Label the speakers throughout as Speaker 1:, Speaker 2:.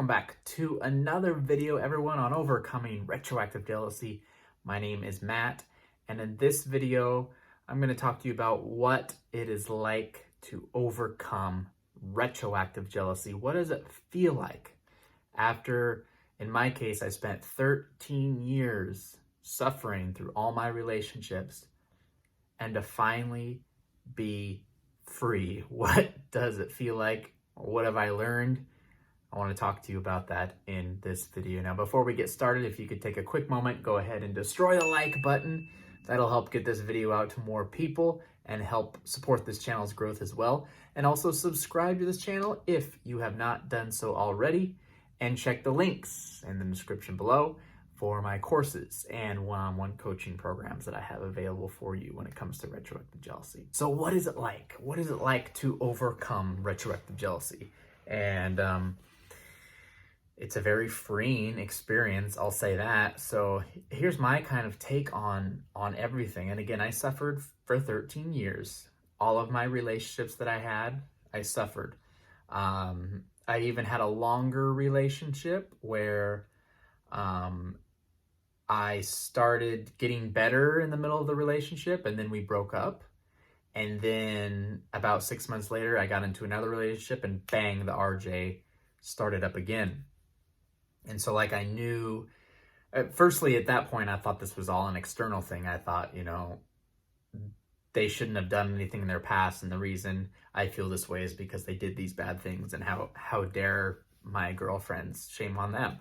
Speaker 1: back to another video, everyone, on overcoming retroactive jealousy. My name is Matt, and in this video, I'm going to talk to you about what it is like to overcome retroactive jealousy. What does it feel like after, in my case, I spent 13 years suffering through all my relationships and to finally be free? What does it feel like? What have I learned? I want to talk to you about that in this video. Now, before we get started, if you could take a quick moment, go ahead and destroy the like button. That'll help get this video out to more people and help support this channel's growth as well. And also subscribe to this channel if you have not done so already. And check the links in the description below for my courses and one-on-one coaching programs that I have available for you when it comes to retroactive jealousy. So what is it like? What is it like to overcome retroactive jealousy? And it's a very freeing experience, I'll say that. So here's my kind of take on everything. And again, I suffered for 13 years. All of my relationships that I had, I suffered. I even had a longer relationship where I started getting better in the middle of the relationship, and then we broke up. And then about 6 months later, I got into another relationship, and bang, the RJ started up again. And so like I knew, firstly at that point, I thought this was all an external thing. I thought, they shouldn't have done anything in their past. And the reason I feel this way is because they did these bad things, and how dare my girlfriends, shame on them.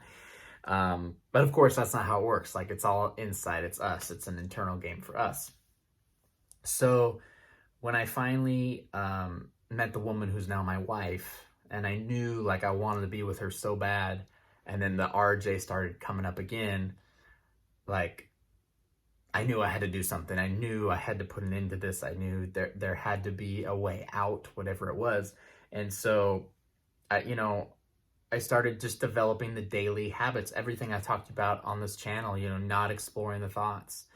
Speaker 1: But of course, that's not how it works. Like, it's all inside, it's us. It's an internal game for us. So when I finally met the woman who's now my wife, and I knew like I wanted to be with her so bad, and then the RJ started coming up again, like I knew I had to do something. I knew I had to put an end to this. I knew there had to be a way out, whatever it was. And so I started just developing the daily habits, everything I talked about on this channel, not exploring the thoughts,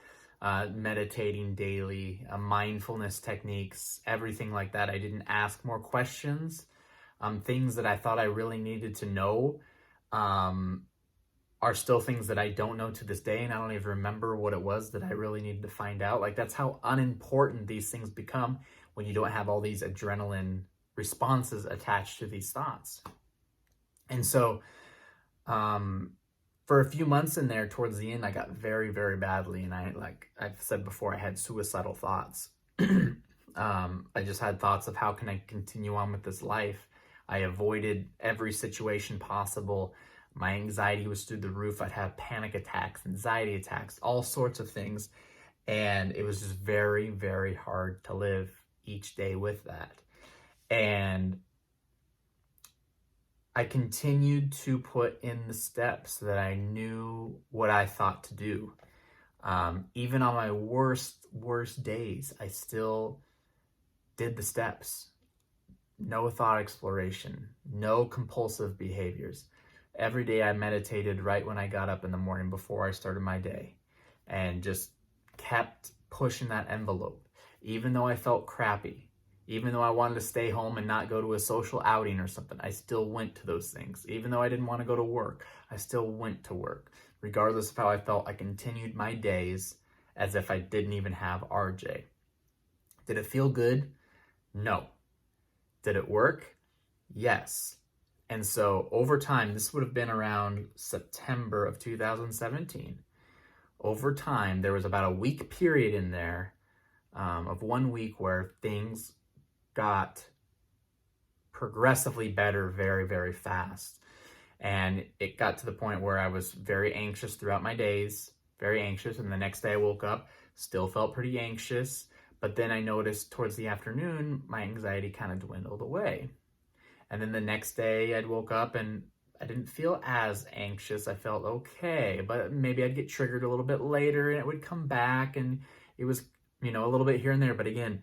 Speaker 1: meditating daily, mindfulness techniques, everything like that. I didn't ask more questions. Things that I thought I really needed to know are still things that I don't know to this day, and I don't even remember what it was that I really needed to find out. Like, that's how unimportant these things become when you don't have all these adrenaline responses attached to these thoughts. And so for a few months in there, towards the end, I got very, very badly. And I've said before, I had suicidal thoughts. I just had thoughts of how can I continue on with this life. I avoided every situation possible. My anxiety was through the roof. I'd have panic attacks, anxiety attacks, all sorts of things. And it was just very, very hard to live each day with that. And I continued to put in the steps that I knew what I thought to do. Even on my worst days, I still did the steps. No thought exploration, no compulsive behaviors. Every day I meditated right when I got up in the morning before I started my day, and just kept pushing that envelope. Even though I felt crappy, even though I wanted to stay home and not go to a social outing or something, I still went to those things. Even though I didn't want to go to work, I still went to work. Regardless of how I felt, I continued my days as if I didn't even have RJ. Did it feel good? No. Did it work? Yes. And so over time, this would have been around September of 2017. Over time, there was about a week period in there of 1 week where things got progressively better very, very fast. And it got to the point where I was very anxious throughout my days, very anxious. And the next day I woke up, still felt pretty anxious. But then I noticed towards the afternoon, my anxiety kind of dwindled away. And then the next day I'd woke up and I didn't feel as anxious. I felt okay, but maybe I'd get triggered a little bit later and it would come back, and it was, a little bit here and there. But again,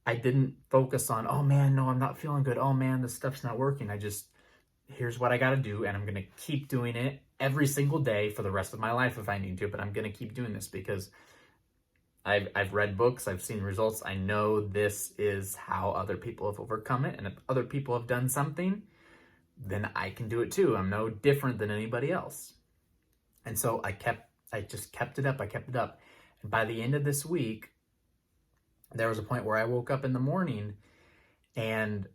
Speaker 1: I didn't focus on, oh man, no, I'm not feeling good. Oh man, this stuff's not working. Here's what I got to do. And I'm going to keep doing it every single day for the rest of my life if I need to, but I'm going to keep doing this because I've read books, I've seen results. I know this is how other people have overcome it. And if other people have done something, then I can do it too. I'm no different than anybody else. And so I just kept it up. I kept it up. And by the end of this week, there was a point where I woke up in the morning and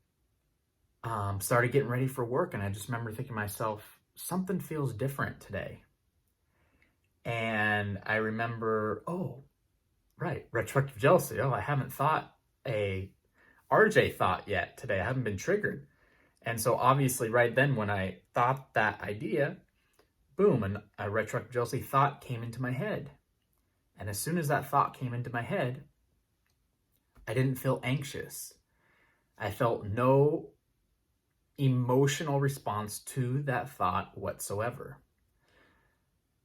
Speaker 1: started getting ready for work. And I just remember thinking to myself, something feels different today. And I remember, oh, right, retroactive jealousy. Oh, I haven't thought a RJ thought yet today. I haven't been triggered. And so obviously right then when I thought that idea, boom, and a retroactive jealousy thought came into my head. And as soon as that thought came into my head, I didn't feel anxious. I felt no emotional response to that thought whatsoever.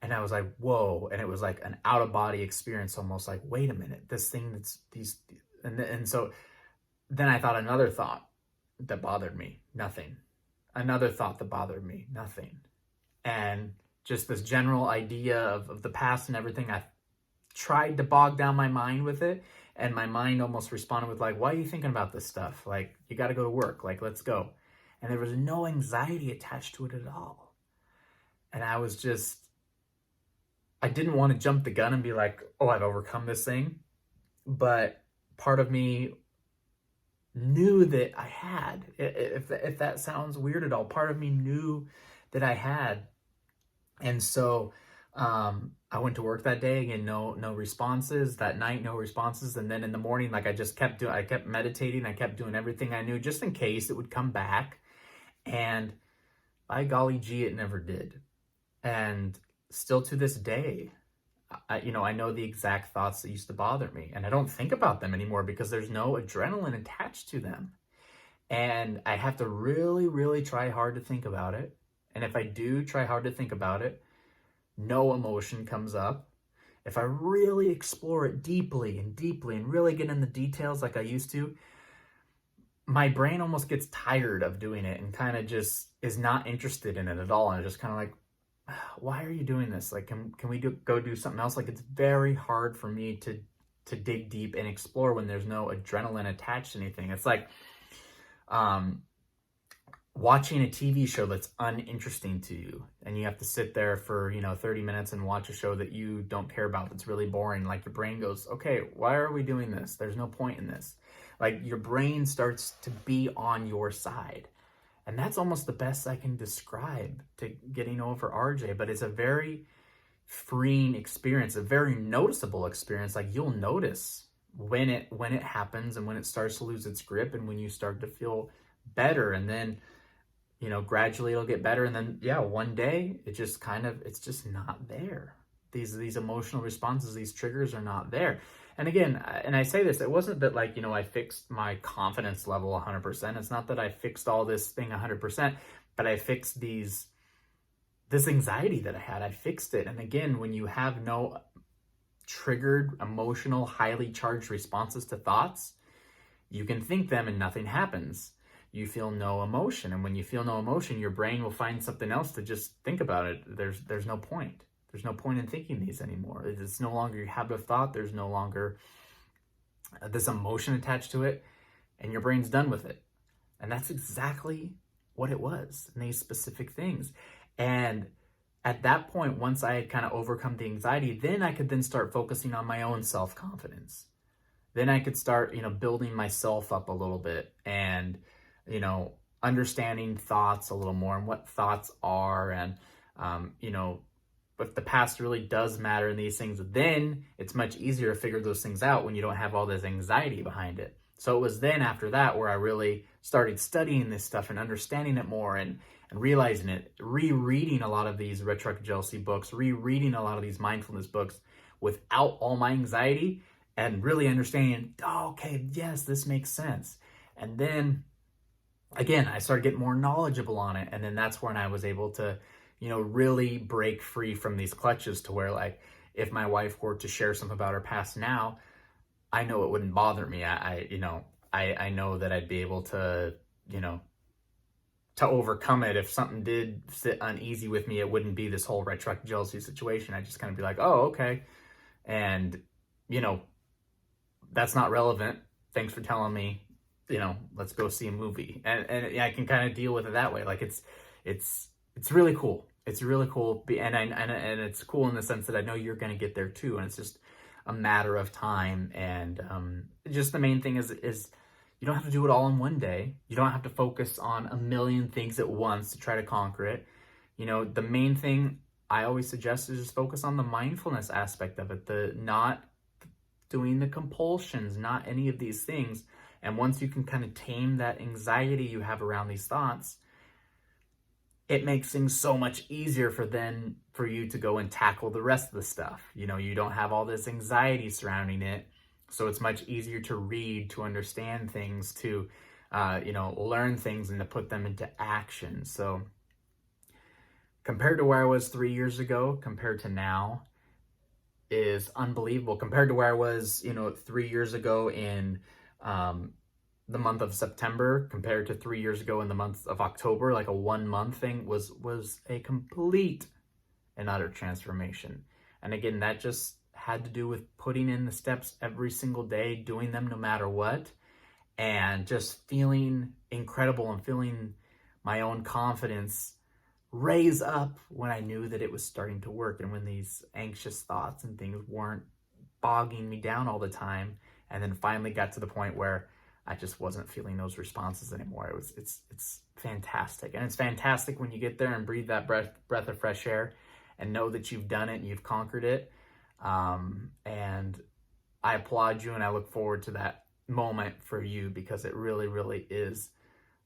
Speaker 1: And I was like, whoa. And it was like an out of body experience, almost like, wait a minute, this thing that's these. And so then I thought another thought that bothered me, nothing. Another thought that bothered me, nothing. And just this general idea of the past and everything, I tried to bog down my mind with it. And my mind almost responded with like, why are you thinking about this stuff? Like, you got to go to work. Like, let's go. And there was no anxiety attached to it at all. And I was just, I didn't want to jump the gun and be like, oh, I've overcome this thing. But part of me knew that I had, if that sounds weird at all, part of me knew that I had. And so I went to work that day. Again, no responses. That night, no responses. And then in the morning, like I kept meditating. I kept doing everything I knew just in case it would come back. And by golly gee, it never did. And still to this day, I know the exact thoughts that used to bother me, and I don't think about them anymore because there's no adrenaline attached to them. And I have to really, really try hard to think about it. And if I do try hard to think about it, no emotion comes up. If I really explore it deeply and really get in the details like I used to, my brain almost gets tired of doing it and kind of just is not interested in it at all. And it's just kind of like, why are you doing this? Like, can we go do something else? Like, it's very hard for me to dig deep and explore when there's no adrenaline attached to anything. It's like watching a TV show that's uninteresting to you, and you have to sit there for 30 minutes and watch a show that you don't care about, that's really boring. Like, your brain goes, okay, why are we doing this? There's no point in this. Like, your brain starts to be on your side. And that's almost the best I can describe to getting over RJ, but it's a very freeing experience, a very noticeable experience. Like, you'll notice when it happens and when it starts to lose its grip and when you start to feel better. And then, gradually it'll get better. And then, one day it's just not there. These emotional responses, these triggers are not there. And again, and I say this, it wasn't that I fixed my confidence level 100%. It's not that I fixed all this thing 100%, but I fixed this anxiety that I had. I fixed it. And again, when you have no triggered, emotional, highly charged responses to thoughts, you can think them and nothing happens. You feel no emotion. And when you feel no emotion, your brain will find something else to just think about it. There's no point. There's no point in thinking these anymore. It's no longer your habit of thought. There's no longer this emotion attached to it, and your brain's done with it. And that's exactly what it was in these specific things. And at that point, once I had kind of overcome the anxiety, then I could then start focusing on my own self-confidence. Then I could start, building myself up a little bit and, understanding thoughts a little more and what thoughts are. And, if the past really does matter in these things, then it's much easier to figure those things out when you don't have all this anxiety behind it. So it was then after that where I really started studying this stuff and understanding it more and realizing it, rereading a lot of these retroactive jealousy books, rereading a lot of these mindfulness books without all my anxiety and really understanding, oh, okay, yes, this makes sense. And then again, I started getting more knowledgeable on it. And then that's when I was able to really break free from these clutches to where, like, if my wife were to share something about her past now, I know it wouldn't bother me. I know that I'd be able to, to overcome it. If something did sit uneasy with me, it wouldn't be this whole retroactive jealousy situation. I'd just kind of be like, oh, okay. And, that's not relevant. Thanks for telling me. let's go see a movie. And I can kind of deal with it that way. Like it's really cool. It's really cool. And it's cool in the sense that I know you're going to get there too. And it's just a matter of time. And just the main thing is you don't have to do it all in one day. You don't have to focus on a million things at once to try to conquer it. The main thing I always suggest is just focus on the mindfulness aspect of it, the not doing the compulsions, not any of these things. And once you can kind of tame that anxiety you have around these thoughts, it makes things so much easier for you to go and tackle the rest of the stuff. You don't have all this anxiety surrounding it. So it's much easier to read, to understand things, to, learn things and to put them into action. So compared to where I was 3 years ago, compared to now, is unbelievable. Compared to where I was, 3 years ago in the month of September, compared to 3 years ago in the month of October, like a 1 month thing was a complete and utter transformation. And again, that just had to do with putting in the steps every single day, doing them no matter what, and just feeling incredible and feeling my own confidence raise up when I knew that it was starting to work, and when these anxious thoughts and things weren't bogging me down all the time. And then finally got to the point where I just wasn't feeling those responses anymore. It's fantastic. And it's fantastic when you get there and breathe that breath of fresh air and know that you've done it and you've conquered it. And I applaud you, and I look forward to that moment for you, because it really, really is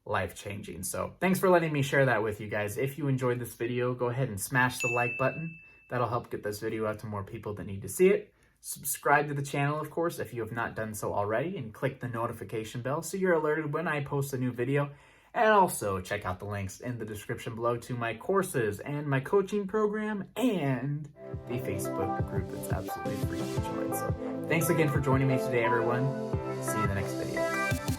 Speaker 1: life-changing. So thanks for letting me share that with you guys. If you enjoyed this video, go ahead and smash the like button. That'll help get this video out to more people that need to see it. Subscribe to the channel, of course, if you have not done so already, and click the notification bell so you're alerted when I post a new video. And also check out the links in the description below to my courses and my coaching program and the Facebook group that's absolutely free to join. So thanks again for joining me today, everyone. See you in the next video.